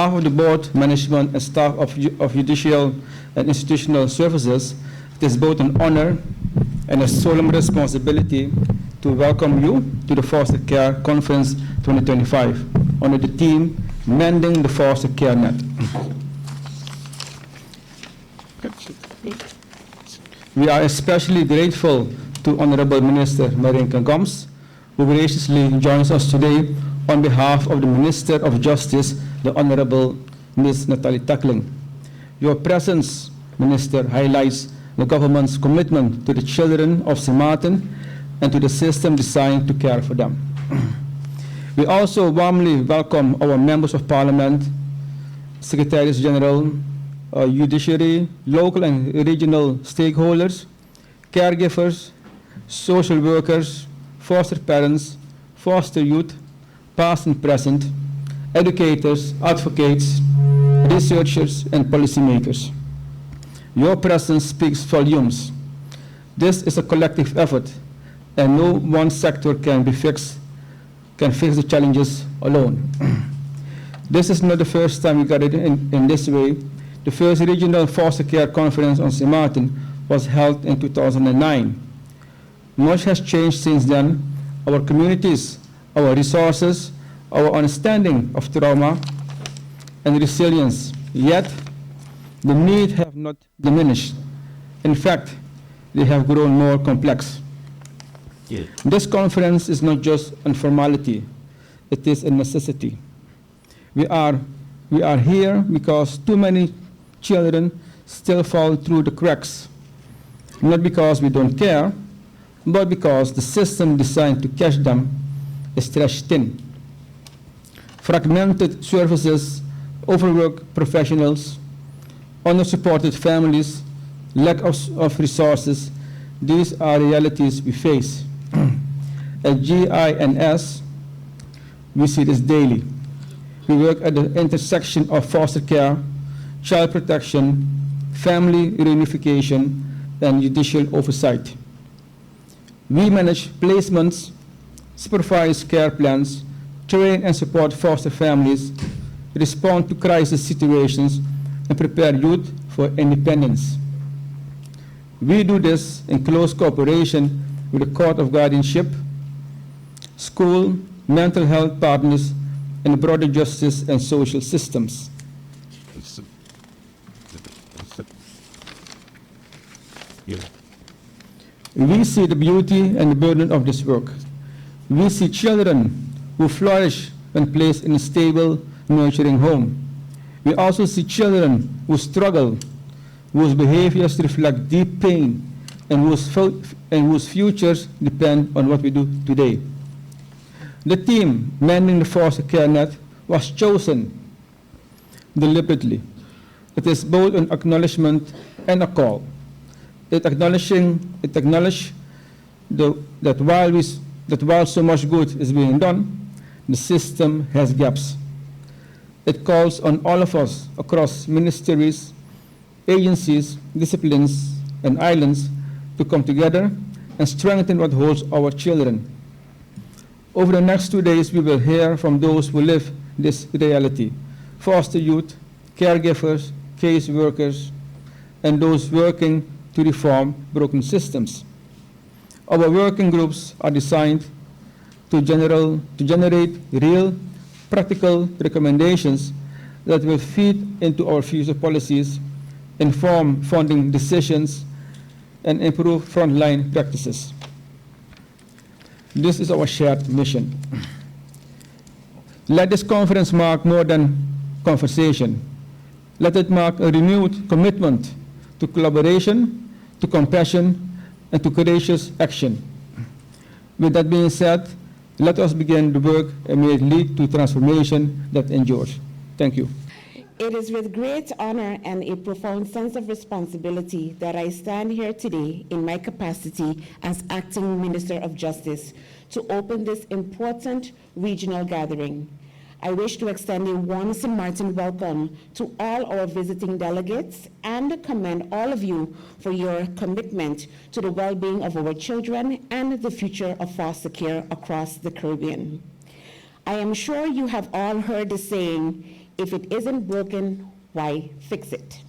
behalf of the board, management, and staff of Judicial and Institutional Services, it is both an honor and a solemn responsibility to welcome you to the Foster Care Conference 2025 under the theme, Mending the Foster Care Net. We are especially grateful to Honorable Minister Dcomm, who graciously joins us today on behalf of the Minister of Justice, the Honorable Ms. Natalie Tackling. Your presence, Minister, highlights the government's commitment to the children of St. Maarten and to the system designed to care for them. We also warmly welcome our members of Parliament, Secretaries General, Judiciary, local and regional stakeholders, caregivers, social workers, foster parents, foster youth, past and present, educators, advocates, researchers, and policymakers. Your presence speaks volumes. This is a collective effort, and no one sector can fix the challenges alone. This is not the first time we got it in this way. The first regional foster care conference on St. Maarten was held in 2009. Much has changed since then. Our communities, our resources, our understanding of trauma and resilience, yet the needs have not diminished. In fact, they have grown more complex. Yeah. This conference is not just a formality, it is a necessity. We are here because too many children still fall through the cracks, not because we don't care, but because the system designed to catch them is stretched thin. Fragmented services, overworked professionals, under-supported families, lack of resources, these are realities we face. At GINS, we see this daily. We work at the intersection of foster care, child protection, family reunification, and judicial oversight. We manage placements, supervise care plans, train and support foster families, respond to crisis situations, and prepare youth for independence. We do this in close cooperation with the Court of Guardianship, school, mental health partners, and broader justice and social systems. We see the beauty and the burden of this work. We see children who flourish when placed in a stable, nurturing home. We also see children who struggle, whose behaviors reflect deep pain, and whose futures depend on what we do today. The theme, Mending the Foster Care Net, was chosen deliberately. It is both an acknowledgement and a call. It acknowledged that while so much good is being done, the system has gaps. It calls on all of us across ministries, agencies, disciplines, and islands to come together and strengthen what holds our children. Over the next 2 days, we will hear from those who live this reality: foster youth, caregivers, case workers, and those working to reform broken systems. Our working groups are designed to generate real, practical recommendations that will feed into our future policies, inform funding decisions, and improve frontline practices. This is our shared mission. Let this conference mark more than conversation. Let it mark a renewed commitment to collaboration, to compassion, and to courageous action. With that being said, let us begin the work and may it lead to transformation that endures. Thank you. It is with great honor and a profound sense of responsibility that I stand here today in my capacity as Acting Minister of Justice to open this important regional gathering. I wish to extend a warm St. Maarten welcome to all our visiting delegates and commend all of you for your commitment to the well-being of our children and the future of foster care across the Caribbean. I am sure you have all heard the saying, If it isn't broken, why fix it?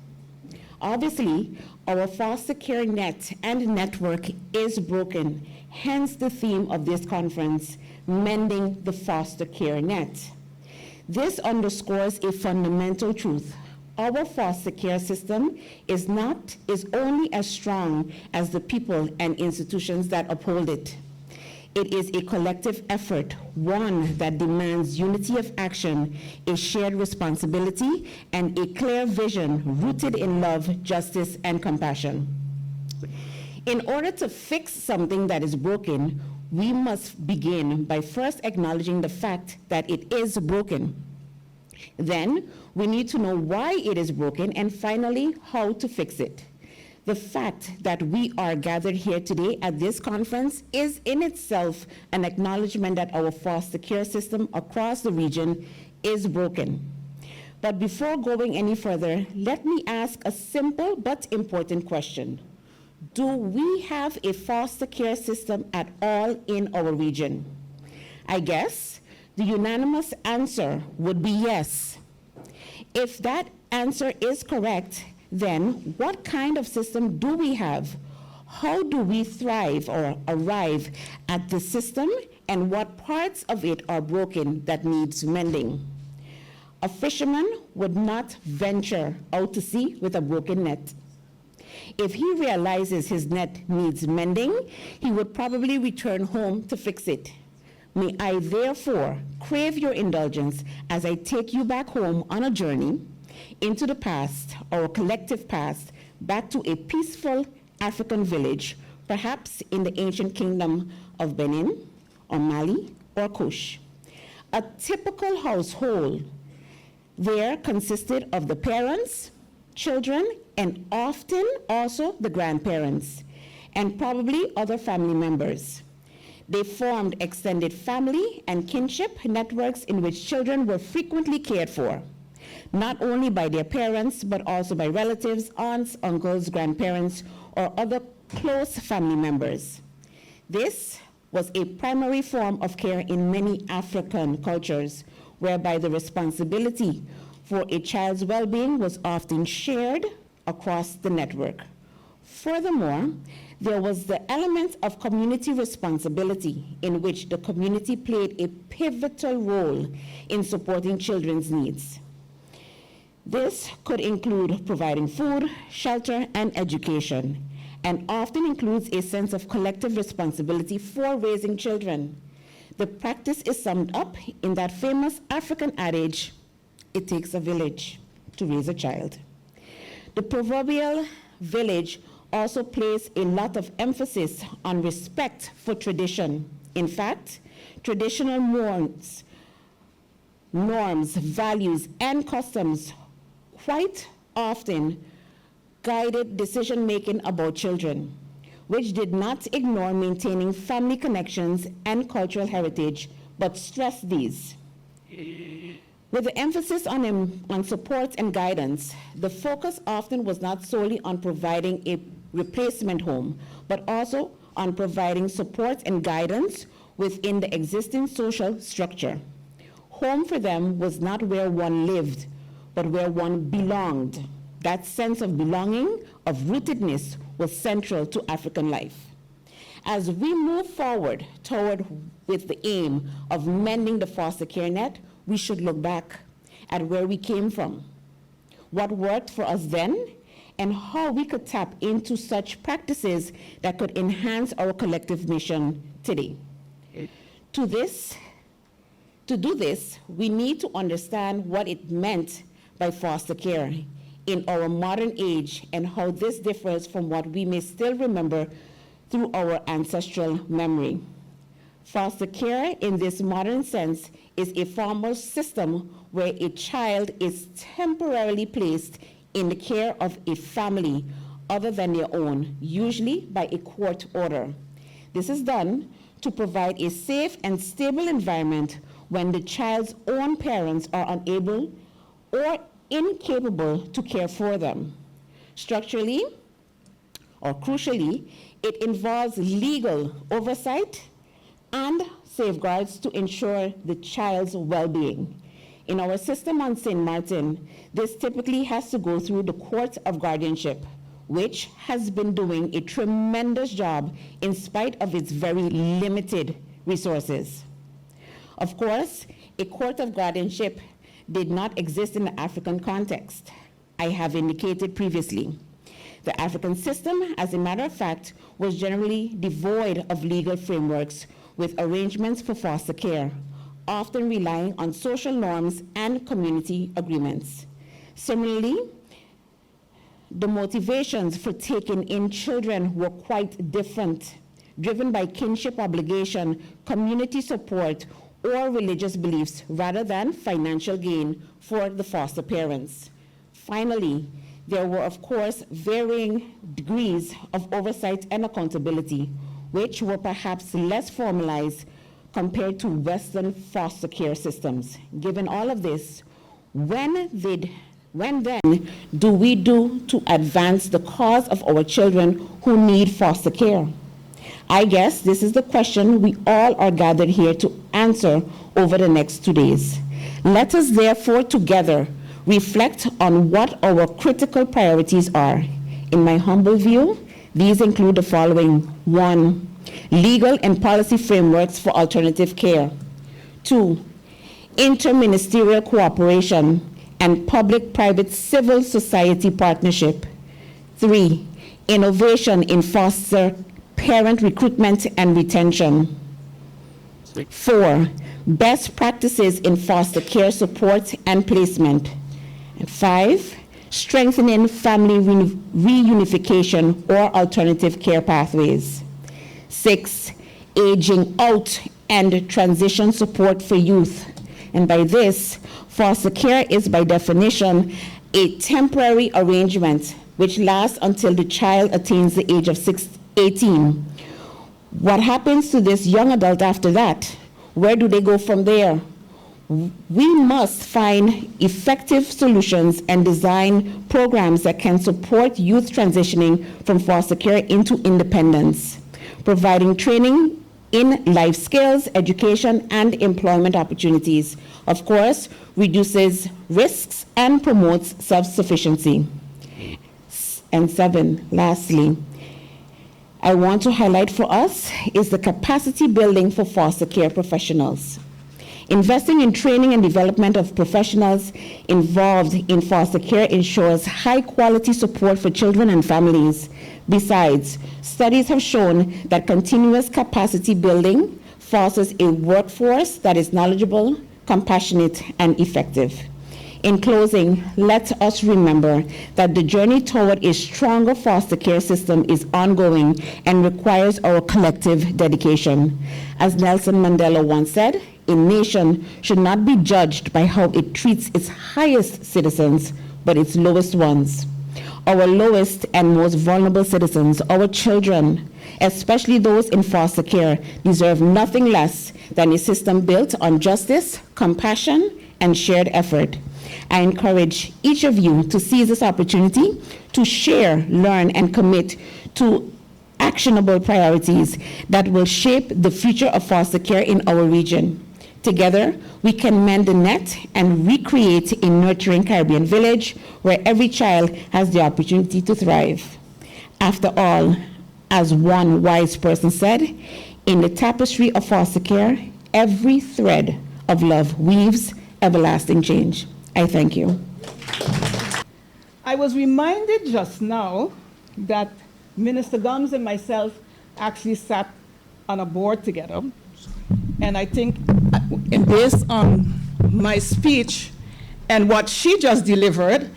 Obviously, our foster care net and network is broken, hence the theme of this conference, Mending the Foster Care Net. This underscores a fundamental truth. Our foster care system is only as strong as the people and institutions that uphold it. It is a collective effort, one that demands unity of action, a shared responsibility, and a clear vision rooted in love, justice, and compassion. In order to fix something that is broken, we must begin by first acknowledging the fact that it is broken. Then, we need to know why it is broken, and finally, how to fix it. The fact that we are gathered here today at this conference is in itself an acknowledgement that our foster care system across the region is broken. But before going any further, let me ask a simple but important question. Do we have a foster care system at all in our region? I guess the unanimous answer would be yes. If that answer is correct, then what kind of system do we have? How do we thrive or arrive at the system, and what parts of it are broken that needs mending? A fisherman would not venture out to sea with a broken net. If he realizes his net needs mending, he would probably return home to fix it. May I therefore crave your indulgence as I take you back home on a journey into the past, our collective past, back to a peaceful African village, perhaps in the ancient kingdom of Benin, or Mali, or Kush. A typical household there consisted of the parents, children, and often also the grandparents, and probably other family members. They formed extended family and kinship networks in which children were frequently cared for, not only by their parents, but also by relatives, aunts, uncles, grandparents, or other close family members. This was a primary form of care in many African cultures, whereby the responsibility for a child's well-being was often shared across the network. Furthermore, there was the element of community responsibility, in which the community played a pivotal role in supporting children's needs. This could include providing food, shelter, and education, and often includes a sense of collective responsibility for raising children. The practice is summed up in that famous African adage, "It takes a village to raise a child." The proverbial village also place a lot of emphasis on respect for tradition. In fact, traditional norms, values, and customs quite often guided decision-making about children, which did not ignore maintaining family connections and cultural heritage, but stressed these. With the emphasis on support and guidance, the focus often was not solely on providing a replacement home, but also on providing support and guidance within the existing social structure. Home for them was not where one lived, but where one belonged. That sense of belonging, of rootedness, was central to African life. As we move forward toward with the aim of mending the foster care net, we should look back at where we came from, what worked for us then, and how we could tap into such practices that could enhance our collective mission today. To do this, we need to understand what it meant by foster care in our modern age and how this differs from what we may still remember through our ancestral memory. Foster care, in this modern sense, is a formal system where a child is temporarily placed in the care of a family other than their own, usually by a court order. This is done to provide a safe and stable environment when the child's own parents are unable or incapable to care for them. Structurally, or crucially, it involves legal oversight and safeguards to ensure the child's well-being. In our system on St. Martin, this typically has to go through the Court of Guardianship, which has been doing a tremendous job in spite of its very limited resources. Of course, a Court of Guardianship did not exist in the African context, I have indicated previously. The African system, as a matter of fact, was generally devoid of legal frameworks with arrangements for foster care, often relying on social norms and community agreements. Similarly, the motivations for taking in children were quite different, driven by kinship obligation, community support, or religious beliefs, rather than financial gain for the foster parents. Finally, there were, of course, varying degrees of oversight and accountability, which were perhaps less formalized compared to Western foster care systems. Given all of this, when then do we do to advance the cause of our children who need foster care? I guess this is the question we all are gathered here to answer over the next 2 days. Let us therefore together reflect on what our critical priorities are. In my humble view, these include the following. 1, legal and policy frameworks for alternative care. 2, interministerial cooperation and public-private civil society partnership. 3, innovation in foster parent recruitment and retention. 4, best practices in foster care support and placement. And 5, strengthening family reunification or alternative care pathways. 6, aging out and transition support for youth. And by this, foster care is by definition a temporary arrangement which lasts until the child attains the age of 18. What happens to this young adult after that? Where do they go from there? We must find effective solutions and design programs that can support youth transitioning from foster care into independence, providing training in life skills, education, and employment opportunities. Of course, reduces risks and promotes self-sufficiency. And 7, lastly, I want to highlight for us is the capacity building for foster care professionals. Investing in training and development of professionals involved in foster care ensures high-quality support for children and families. Besides, studies have shown that continuous capacity building fosters a workforce that is knowledgeable, compassionate, and effective. In closing, let us remember that the journey toward a stronger foster care system is ongoing and requires our collective dedication. As Nelson Mandela once said, a nation should not be judged by how it treats its highest citizens, but its lowest ones. Our lowest and most vulnerable citizens, our children, especially those in foster care, deserve nothing less than a system built on justice, compassion, and shared effort. I encourage each of you to seize this opportunity to share, learn, and commit to actionable priorities that will shape the future of foster care in our region. Together, we can mend the net and recreate a nurturing Caribbean village where every child has the opportunity to thrive. After all, as one wise person said, in the tapestry of foster care, every thread of love weaves everlasting change. I thank you. I was reminded just now that Minister Gums and myself actually sat on a board together. And I think, based on my speech and what she just delivered,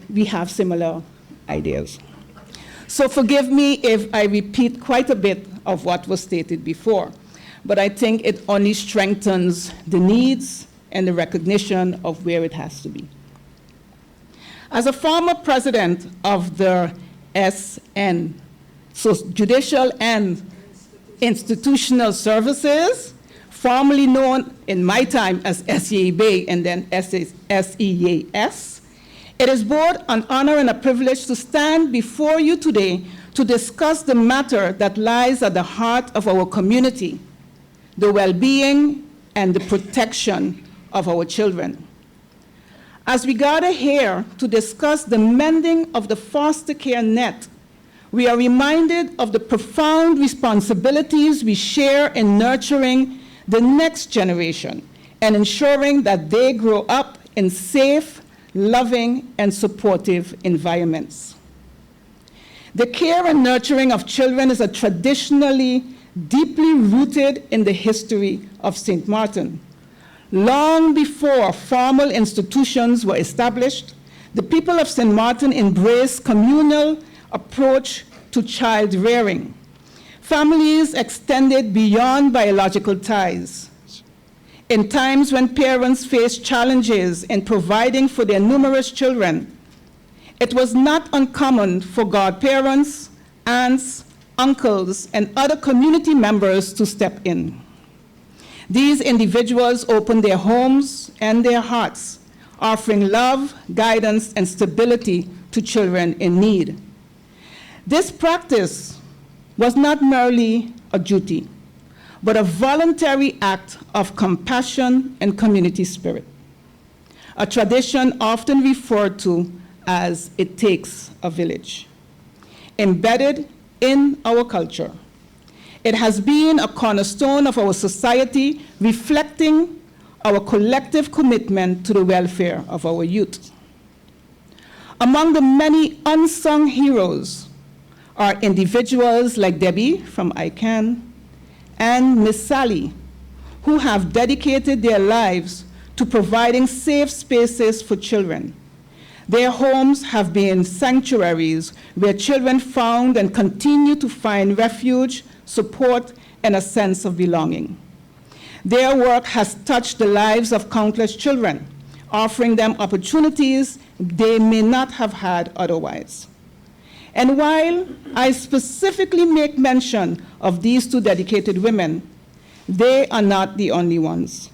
we have similar ideas. So forgive me if I repeat quite a bit of what was stated before, but I think it only strengthens the needs and the recognition of where it has to be. As a former president of the SN, so Judicial and Institutional Services, formerly known in my time as SEAB and then SEAS, it is both an honor and a privilege to stand before you today to discuss the matter that lies at the heart of our community, the well-being and the protection of our children. As we gather here to discuss the mending of the foster care net, we are reminded of the profound responsibilities we share in nurturing the next generation and ensuring that they grow up in safe, loving, and supportive environments. The care and nurturing of children is traditionally deeply rooted in the history of St. Martin. Long before formal institutions were established, the people of St. Martin embraced communal approach to child rearing. Families extended beyond biological ties. In times when parents faced challenges in providing for their numerous children, it was not uncommon for godparents, aunts, uncles, and other community members to step in. These individuals opened their homes and their hearts, offering love, guidance, and stability to children in need. This practice was not merely a duty, but a voluntary act of compassion and community spirit, a tradition often referred to as "it takes a village." Embedded in our culture, it has been a cornerstone of our society, reflecting our collective commitment to the welfare of our youth. Among the many unsung heroes are individuals like Debbie from ICANN and Miss Sally, who have dedicated their lives to providing safe spaces for children. Their homes have been sanctuaries where children found and continue to find refuge, support, and a sense of belonging. Their work has touched the lives of countless children, offering them opportunities they may not have had otherwise. And while I specifically make mention of these two dedicated women, they are not the only ones.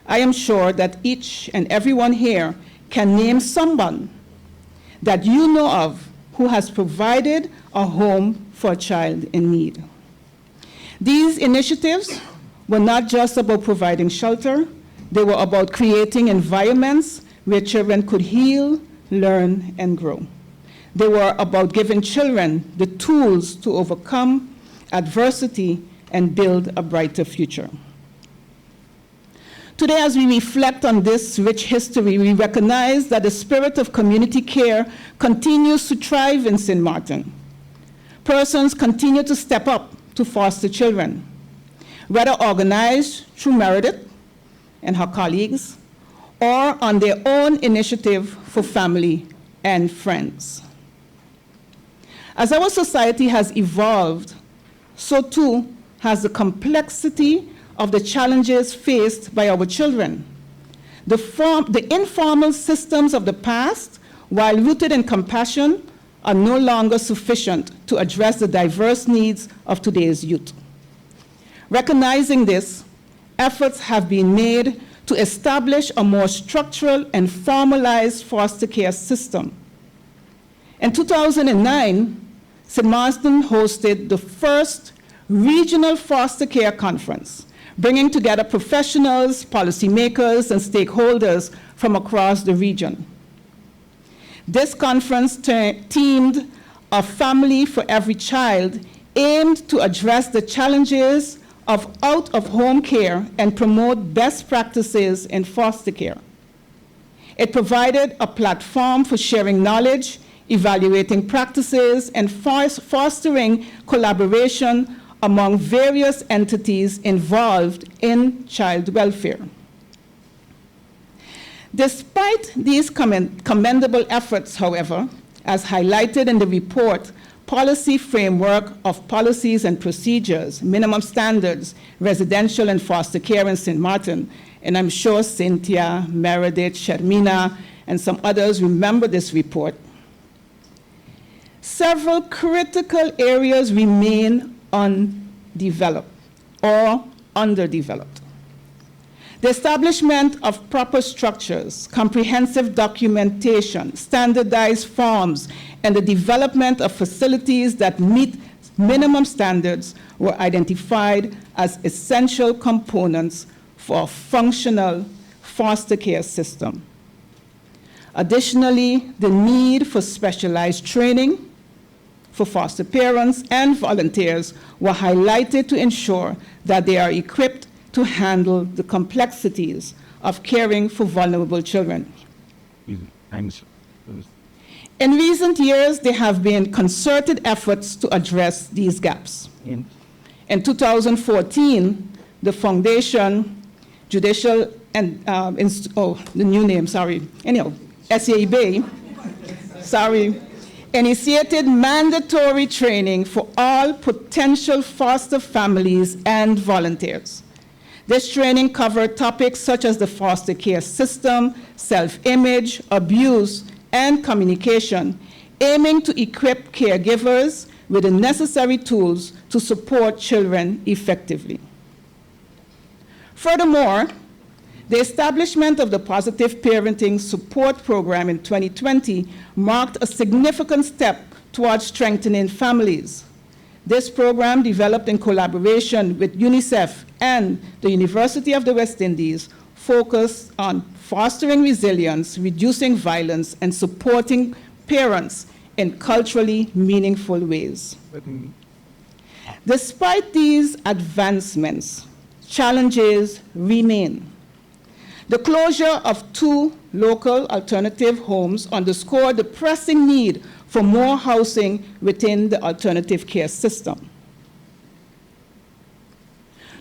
I am sure that each and everyone here can name someone that you know of who has provided a home for a child in need. These initiatives were not just about providing shelter, they were about creating environments where children could heal, learn, and grow. They were about giving children the tools to overcome adversity and build a brighter future. Today, as we reflect on this rich history, we recognize that the spirit of community care continues to thrive in St. Martin. Persons continue to step up to foster children, whether organized through Meredith and her colleagues, or on their own initiative for family and friends. As our society has evolved, so too has the complexity of the challenges faced by our children. The informal systems of the past, while rooted in compassion, are no longer sufficient to address the diverse needs of today's youth. Recognizing this, efforts have been made to establish a more structural and formalized foster care system. In 2009, St. Martin hosted the first regional foster care conference, bringing together professionals, policymakers, and stakeholders from across the region. This conference themed "A Family for Every Child" aimed to address the challenges of out-of-home care and promote best practices in foster care. It provided a platform for sharing knowledge, evaluating practices, and fostering collaboration among various entities involved in child welfare. Despite these commendable efforts, however, as highlighted in the report, Policy Framework of Policies and Procedures, Minimum Standards, Residential and Foster Care in St. Martin, and I'm sure Cynthia, Meredith, Sharmina, and some others remember this report, several critical areas remain undeveloped or underdeveloped. The establishment of proper structures, comprehensive documentation, standardized forms, and the development of facilities that meet minimum standards were identified as essential components for a functional foster care system. Additionally, the need for specialized training for foster parents and volunteers were highlighted to ensure that they are equipped to handle the complexities of caring for vulnerable children. In recent years, there have been concerted efforts to address these gaps. In 2014, the Foundation Judicial and, the new name, sorry, anyhow, SAB, sorry, initiated mandatory training for all potential foster families and volunteers. This training covered topics such as the foster care system, self-image, abuse, and communication, aiming to equip caregivers with the necessary tools to support children effectively. Furthermore, the establishment of the Positive Parenting Support Program in 2020 marked a significant step towards strengthening families. This program, developed in collaboration with UNICEF and the University of the West Indies, focused on fostering resilience, reducing violence, and supporting parents in culturally meaningful ways. Despite these advancements, challenges remain. The closure of 2 local alternative homes underscored the pressing need for more housing within the alternative care system.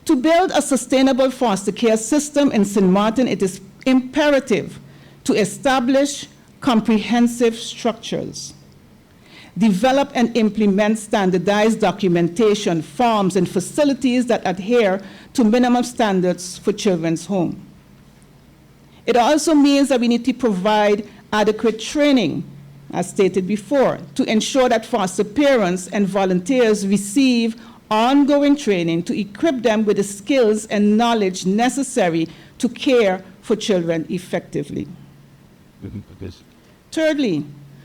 To build a sustainable foster care system in St. Martin, it is imperative to establish comprehensive structures, develop and implement standardized documentation, forms, and facilities that adhere to minimum standards for children's home. It also means that we need to provide adequate training, as stated before, to ensure that foster parents and volunteers receive ongoing training to equip them with the skills and knowledge necessary to care for children effectively. Thirdly,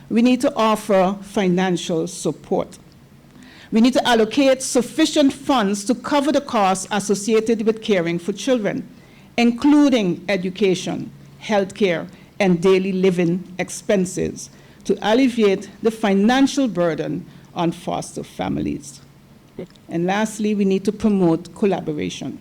we need to offer financial support. We need to allocate sufficient funds to cover the costs associated with caring for children, including education, healthcare, and daily living expenses, to alleviate the financial burden on foster families. And lastly, we need to promote collaboration.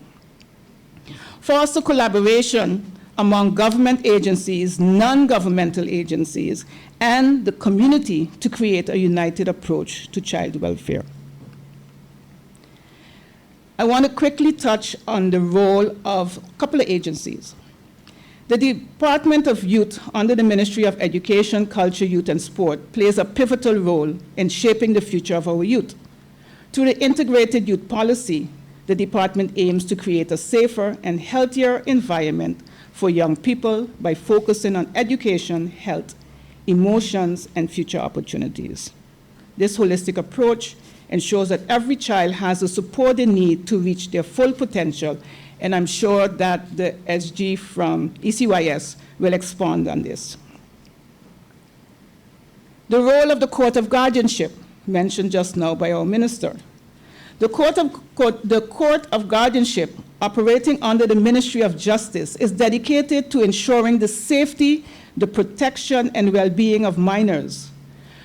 Foster collaboration among government agencies, non-governmental agencies, and the community to create a united approach to child welfare. I want to quickly touch on the role of a couple of agencies. The Department of Youth under the Ministry of Education, Culture, Youth, and Sport plays a pivotal role in shaping the future of our youth. Through the integrated youth policy, the department aims to create a safer and healthier environment for young people by focusing on education, health, emotions, and future opportunities. This holistic approach ensures that every child has the support they need to reach their full potential, and I'm sure that the SG from ECYS will expand on this. The role of the Court of Guardianship, mentioned just now by our minister. The Court of Guardianship, operating under the Ministry of Justice, is dedicated to ensuring the safety, the protection, and well-being of minors.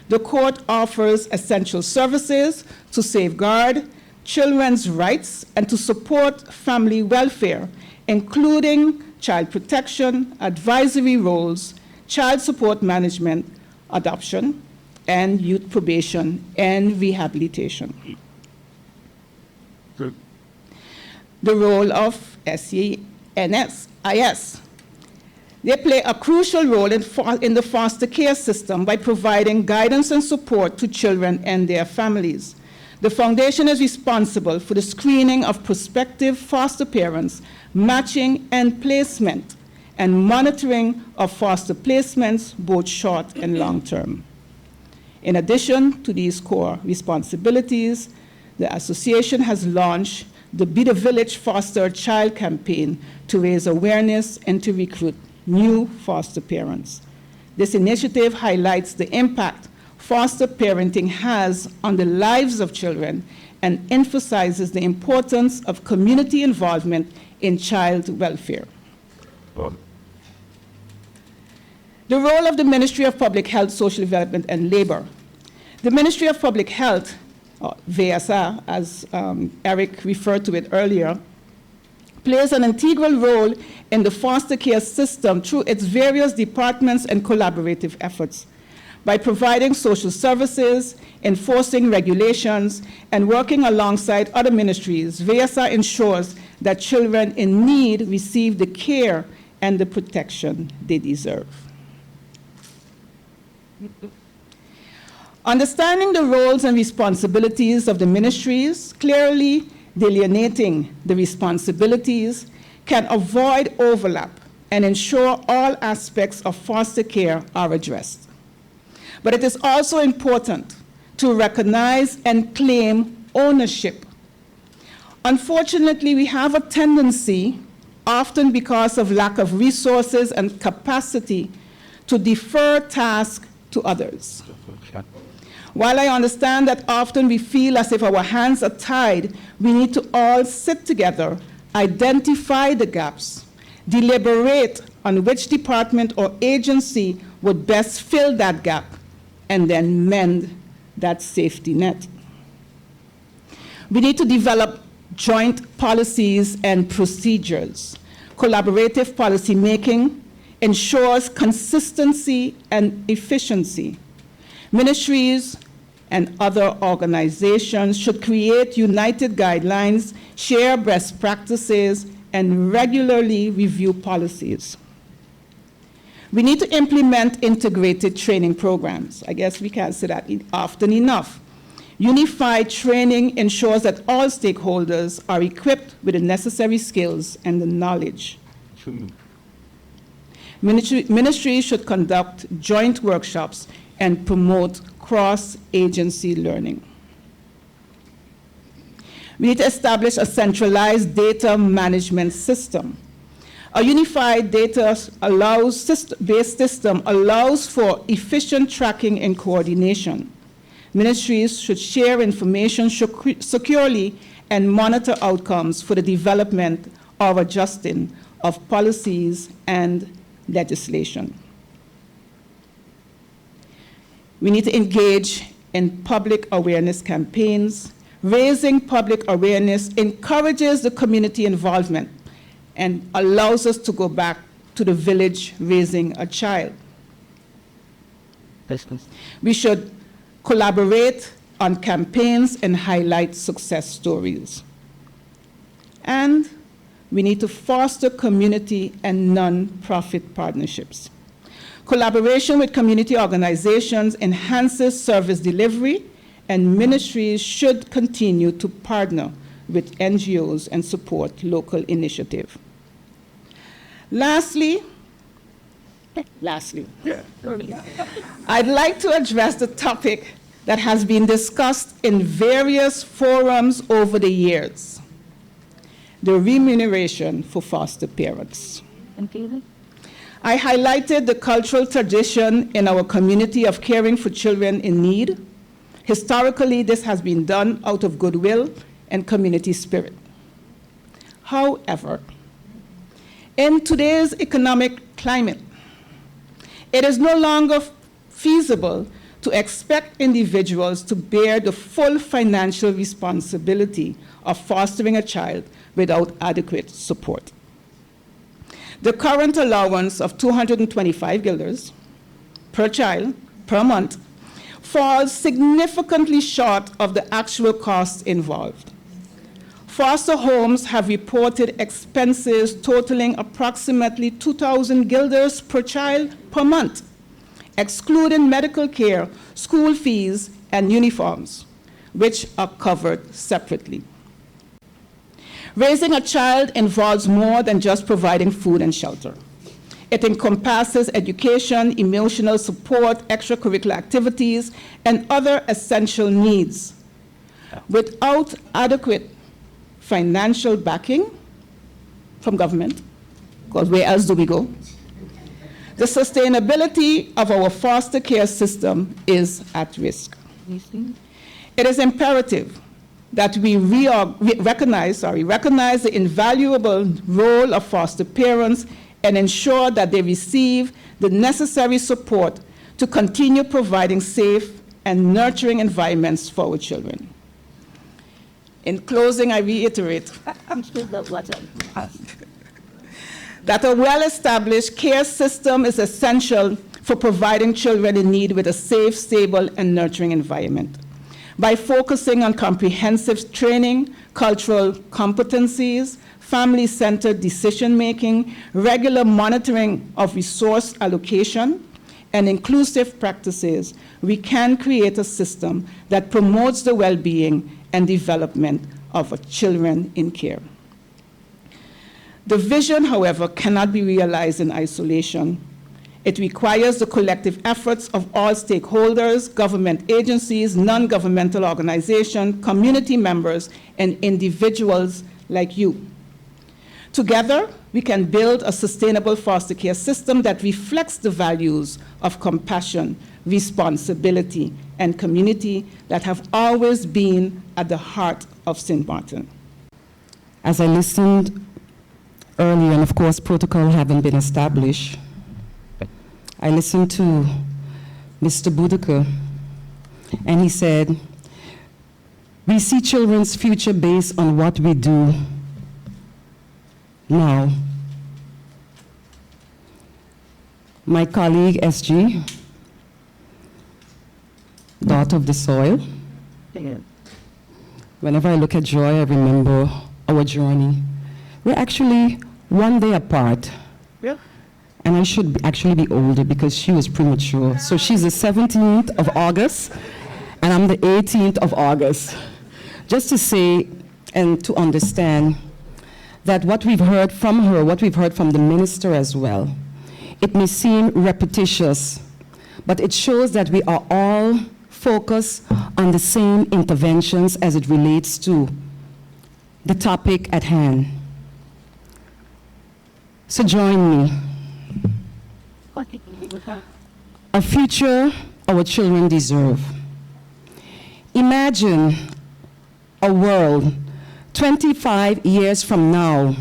The court offers essential services to safeguard children's rights and to support family welfare, including child protection, advisory roles, child support management, adoption, and youth probation and rehabilitation. Good. The role of SENS, IS. They play a crucial role in the foster care system by providing guidance and support to children and their families. The foundation is responsible for the screening of prospective foster parents, matching and placement, and monitoring of foster placements, both short and long term. In addition to these core responsibilities, the association has launched the Be the Village Foster Child campaign to raise awareness and to recruit new foster parents. This initiative highlights the impact foster parenting has on the lives of children and emphasizes the importance of community involvement in child welfare. The role of the Ministry of Public Health, Social Development, and Labor. The Ministry of Public Health, or VSA, as Eric referred to it earlier, plays an integral role in the foster care system through its various departments and collaborative efforts. By providing social services, enforcing regulations, and working alongside other ministries, VSA ensures that children in need receive the care and the protection they deserve. Understanding the roles and responsibilities of the ministries, clearly delineating the responsibilities, can avoid overlap and ensure all aspects of foster care are addressed. But it is also important to recognize and claim ownership. Unfortunately, we have a tendency, often because of lack of resources and capacity, to defer tasks to others. While I understand that often we feel as if our hands are tied, we need to all sit together, identify the gaps, deliberate on which department or agency would best fill that gap, and then mend that safety net. We need to develop joint policies and procedures. Collaborative policy making ensures consistency and efficiency. Ministries and other organizations should create united guidelines, share best practices, and regularly review policies. We need to implement integrated training programs. I guess we can't say that often enough. Unified training ensures that all stakeholders are equipped with the necessary skills and the knowledge. Ministries should conduct joint workshops and promote cross-agency learning. We need to establish a centralized data management system. A unified data-based system allows for efficient tracking and coordination. Ministries should share information securely and monitor outcomes for the development or adjusting of policies and legislation. We need to engage in public awareness campaigns. Raising public awareness encourages the community involvement and allows us to go back to the village raising a child. We should collaborate on campaigns and highlight success stories. And we need to foster community and non-profit partnerships. Collaboration with community organizations enhances service delivery, and ministries should continue to partner with NGOs and support local initiatives. Lastly, I'd like to address the topic that has been discussed in various forums over the years: the remuneration for foster parents. I highlighted the cultural tradition in our community of caring for children in need. Historically, this has been done out of goodwill and community spirit. However, in today's economic climate, it is no longer feasible to expect individuals to bear the full financial responsibility of fostering a child without adequate support. The current allowance of 225 guilders per child per month falls significantly short of the actual costs involved. Foster homes have reported expenses totaling approximately 2,000 guilders per child per month, excluding medical care, school fees, and uniforms, which are covered separately. Raising a child involves more than just providing food and shelter. It encompasses education, emotional support, extracurricular activities, and other essential needs. Without adequate financial backing from government, because where else do we go? The sustainability of our foster care system is at risk. It is imperative that we recognize the invaluable role of foster parents and ensure that they receive the necessary support to continue providing safe and nurturing environments for our children. In closing, I reiterate that a well-established care system is essential for providing children in need with a safe, stable, and nurturing environment. By focusing on comprehensive training, cultural competencies, family-centered decision-making, regular monitoring of resource allocation, and inclusive practices, we can create a system that promotes the well-being and development of our children in care. The vision, however, cannot be realized in isolation. It requires the collective efforts of all stakeholders, government agencies, non-governmental organizations, community members, and individuals like you. Together, we can build a sustainable foster care system that reflects the values of compassion, responsibility, and community that have always been at the heart of St. Martin. As I listened earlier, and of course protocol haven't been established, I listened to Mr. Boudicca, and he said, we see children's future based on what we do now. My colleague, SG, daughter of the soil, whenever I look at Joy, I remember our journey. We're actually one day apart. Yeah. And I should actually be older because she was premature. So she's the 17th of August, and I'm the 18th of August. Just to say and to understand that what we've heard from her, what we've heard from the minister as well, it may seem repetitious, but it shows that we are all focused on the same interventions as it relates to the topic at hand. So join me. A future our children deserve. Imagine a world 25 years from now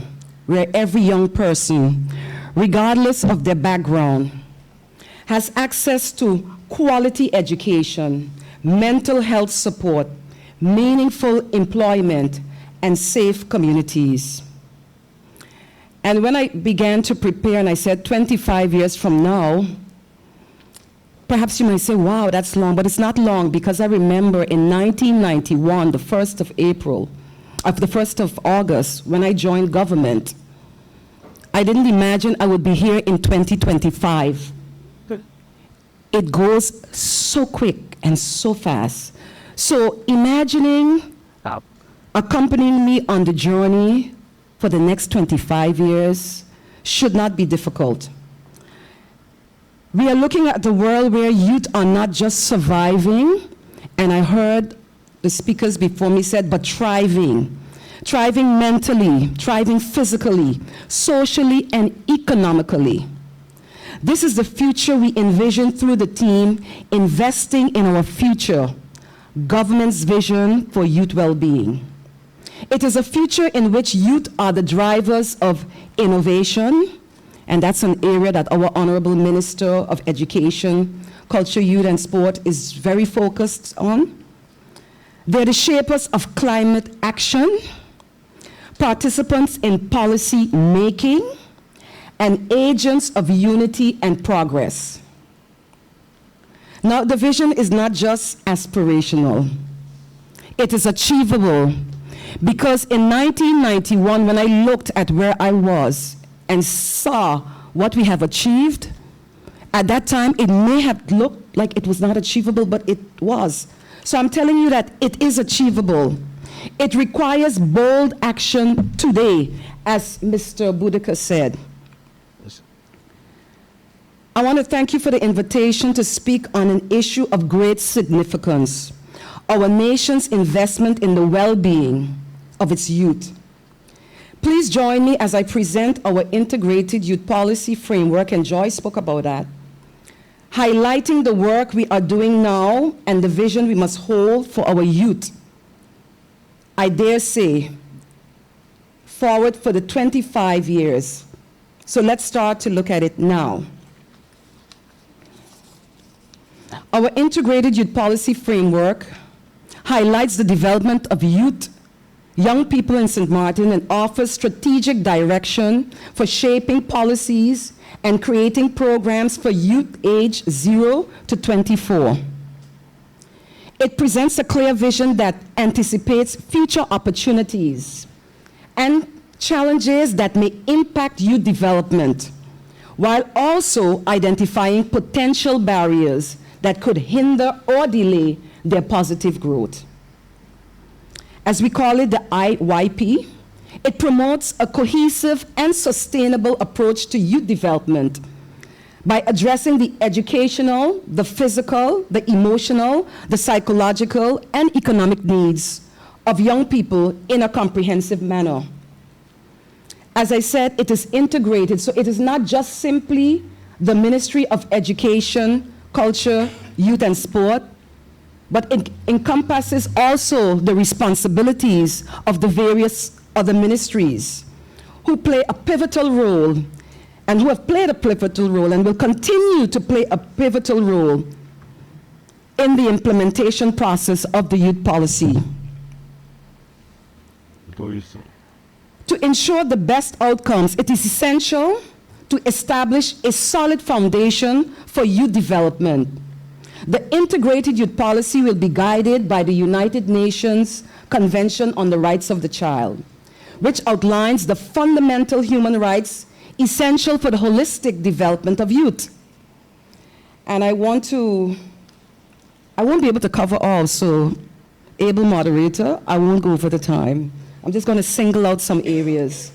where every young person, regardless of their background, has access to quality education, mental health support, meaningful employment, and safe communities. And when I began to prepare and I said 25 years from now, perhaps you might say, wow, that's long, but it's not long because I remember in 1991, the 1st of August, when I joined government, I didn't imagine I would be here in 2025. It goes so quick and so fast. So imagining accompanying me on the journey for the next 25 years should not be difficult. We are looking at the world where youth are not just surviving, and I heard the speakers before me said, but thriving. Thriving mentally, thriving physically, socially, and economically. This is the future we envision through the team investing in our future, government's vision for youth well-being. It is a future in which youth are the drivers of innovation, and that's an area that our Honorable Minister of Education, Culture, Youth, and Sport is very focused on. They're the shapers of climate action, participants in policy making, and agents of unity and progress. Now, the vision is not just aspirational. It is achievable, because in 1991, when I looked at where I was and saw what we have achieved, at that time, it may have looked like it was not achievable, but it was. So I'm telling you that it is achievable. It requires bold action today, as Mr. Boudicca said. I want to thank you for the invitation to speak on an issue of great significance, our nation's investment in the well-being of its youth. Please join me as I present our integrated youth policy framework, and Joy spoke about that, highlighting the work we are doing now and the vision we must hold for our youth. I dare say, forward for the 25 years, So let's start to look at it now. Our integrated youth policy framework highlights the development of young people in St. Martin and offers strategic direction for shaping policies and creating programs for youth age 0 to 24. It presents a clear vision that anticipates future opportunities and challenges that may impact youth development, while also identifying potential barriers that could hinder or delay their positive growth. As we call it, the IYP, it promotes a cohesive and sustainable approach to youth development by addressing the educational, the physical, the emotional, the psychological, and economic needs of young people in a comprehensive manner. As I said, it is integrated, so it is not just simply the Ministry of Education, Culture, Youth and Sport, but it encompasses also the responsibilities of the various other ministries who play a pivotal role and who have played a pivotal role and will continue to play a pivotal role in the implementation process of the youth policy. To ensure the best outcomes, it is essential to establish a solid foundation for youth development. The integrated youth policy will be guided by the United Nations Convention on the Rights of the Child, which outlines the fundamental human rights essential for the holistic development of youth. And I won't be able to cover all, so able moderator, I won't go over the time. I'm just going to single out some areas.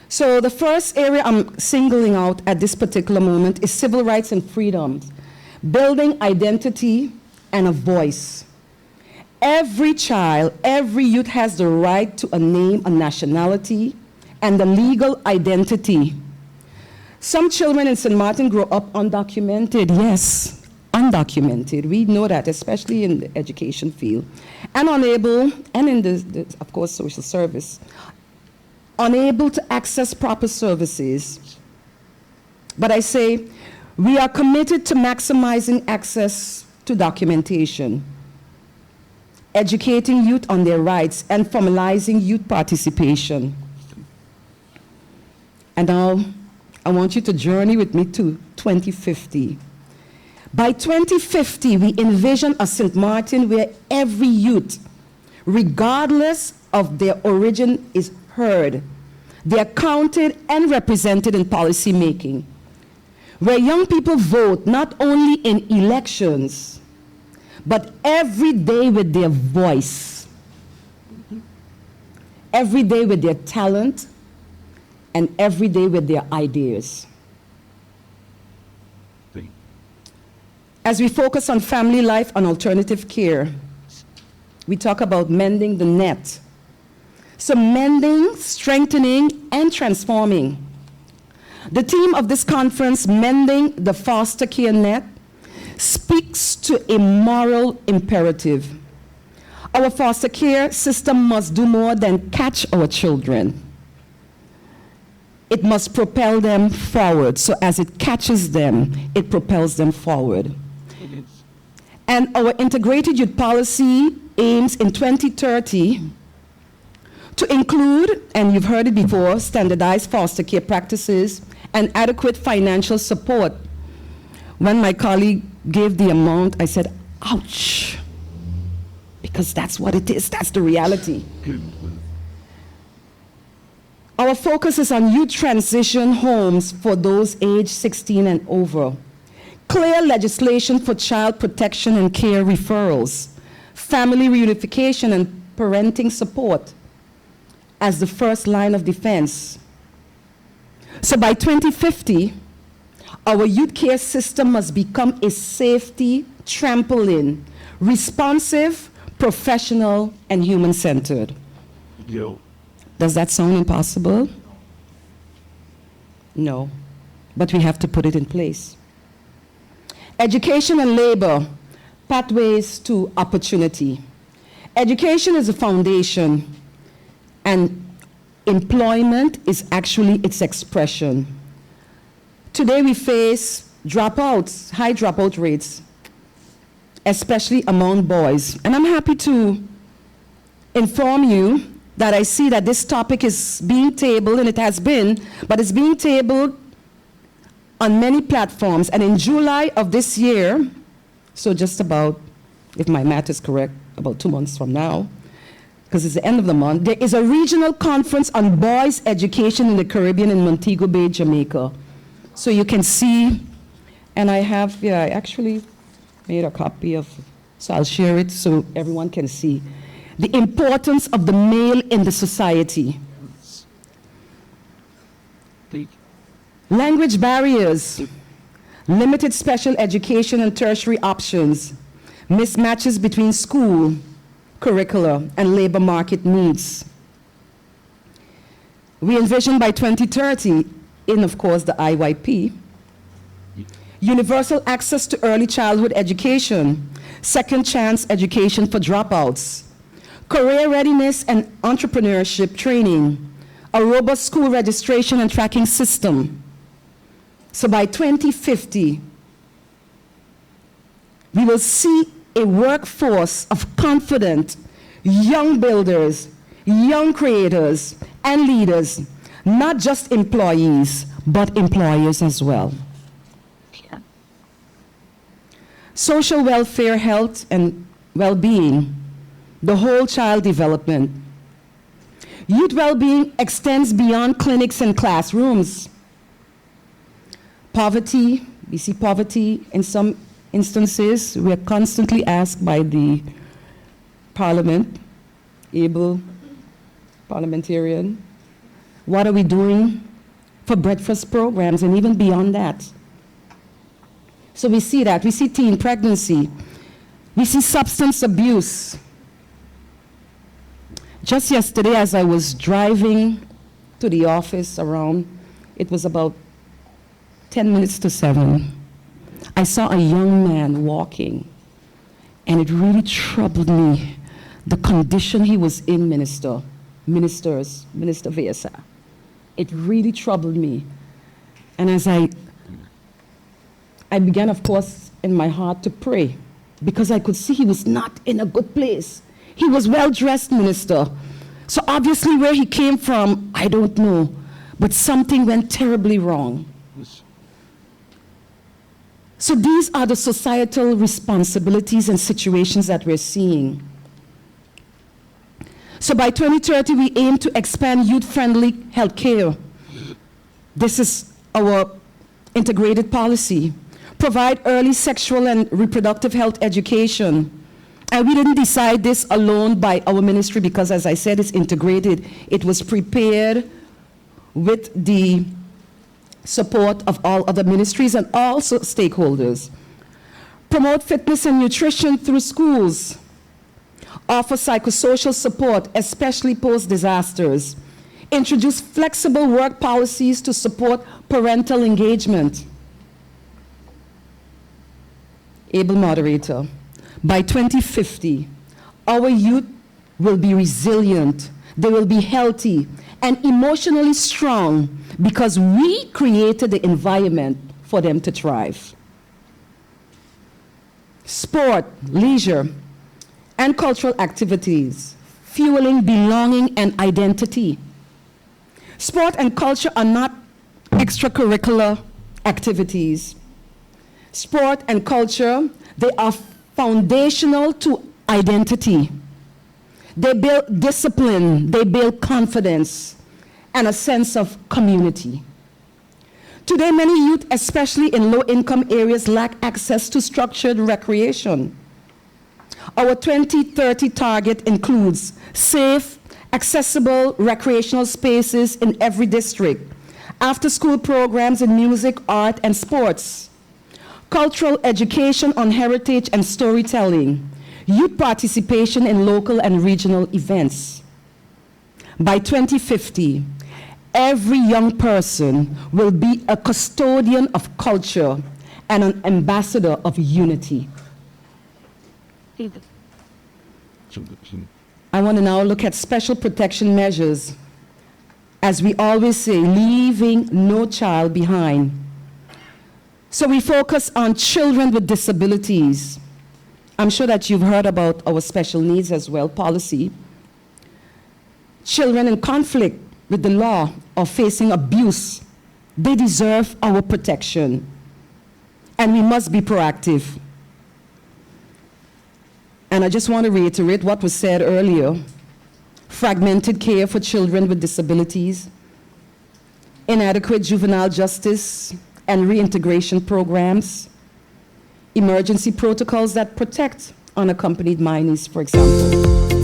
So the first area I'm singling out at this particular moment is civil rights and freedoms, building identity and a voice. Every child, every youth has the right to a name, a nationality, and a legal identity. Some children in St. Martin grow up undocumented, yes, undocumented. We know that, especially in the education field, and unable, and in the of course, social service, unable to access proper services. But I say, we are committed to maximizing access to documentation, educating youth on their rights, and formalizing youth participation. And now, I want you to journey with me to 2050. By 2050, we envision a St. Martin where every youth, regardless of their origin, is heard. They are counted and represented in policy making, where young people vote not only in elections, but every day with their voice, every day with their talent, and every day with their ideas. As we focus on family life and alternative care, we talk about mending the net. So mending, strengthening, and transforming. The theme of this conference, Mending the Foster Care Net, speaks to a moral imperative. Our foster care system must do more than catch our children. It must propel them forward. So as it catches them, it propels them forward. And our integrated youth policy aims in 2030 to include, and you've heard it before, standardized foster care practices and adequate financial support. When my colleague gave the amount, I said, ouch, because that's what it is, that's the reality. Our focus is on youth transition homes for those aged 16 and over. Clear legislation for child protection and care referrals, family reunification and parenting support as the first line of defense. So by 2050, our youth care system must become a safety trampoline, responsive, professional, and human-centered. Does that sound impossible? No, but we have to put it in place. Education and labor, pathways to opportunity. Education is a foundation, and employment is actually its expression. Today we face dropouts, high dropout rates, especially among boys. And I'm happy to inform you that I see that this topic is being tabled, and it has been, but it's being tabled on many platforms. And in July of this year, so just about, if my math is correct, about 2 months from now, because it's the end of the month, there is a regional conference on boys' education in the Caribbean in Montego Bay, Jamaica. So you can see, and I actually made a copy of, so I'll share it so everyone can see the importance of the male in the society. Language barriers, limited special education and tertiary options, mismatches between school, curricula, and labor market needs. We envision by 2030, in of course the IYP, universal access to early childhood education, second chance education for dropouts, career readiness and entrepreneurship training, a robust school registration and tracking system. So by 2050, we will see a workforce of confident young builders, young creators, and leaders, not just employees, but employers as well. Social welfare, health, and well-being, the whole child development. Youth well-being extends beyond clinics and classrooms. Poverty, we see poverty in some instances. We are constantly asked by the Parliament, able parliamentarian, what are we doing for breakfast programs and even beyond that? So we see that. We see teen pregnancy. We see substance abuse. Just yesterday, as I was driving to the office around, it was about 10 minutes to 7, I saw a young man walking, and it really troubled me, the condition he was in, Minister Viesa. It really troubled me. And as I began, of course, in my heart to pray, because I could see he was not in a good place. He was well-dressed, Minister. So obviously where he came from, I don't know, but something went terribly wrong. So these are the societal responsibilities and situations that we're seeing. So by 2030, we aim to expand youth-friendly healthcare. This is our integrated policy. Provide early sexual and reproductive health education. And we didn't decide this alone by our ministry because, as I said, it's integrated. It was prepared with the support of all other ministries and also stakeholders. Promote fitness and nutrition through schools. Offer psychosocial support, especially post-disasters. Introduce flexible work policies to support parental engagement. Able moderator, by 2050, our youth will be resilient, they will be healthy and emotionally strong because we created the environment for them to thrive. Sport, leisure, and cultural activities, fueling belonging and identity. Sport and culture are not extracurricular activities. Sport and culture, they are foundational to identity. They build discipline, they build confidence, and a sense of community. Today, many youth, especially in low-income areas, lack access to structured recreation. Our 2030 target includes safe, accessible recreational spaces in every district, after-school programs in music, art, and sports, cultural education on heritage and storytelling, youth participation in local and regional events. By 2050, every young person will be a custodian of culture and an ambassador of unity. I want to now look at special protection measures. As we always say, leaving no child behind. So we focus on children with disabilities. I'm sure that you've heard about our special needs as well policy. Children in conflict with the law or facing abuse, they deserve our protection. And we must be proactive. And I just want to reiterate what was said earlier. Fragmented care for children with disabilities, inadequate juvenile justice and reintegration programs, emergency protocols that protect unaccompanied minors, for example.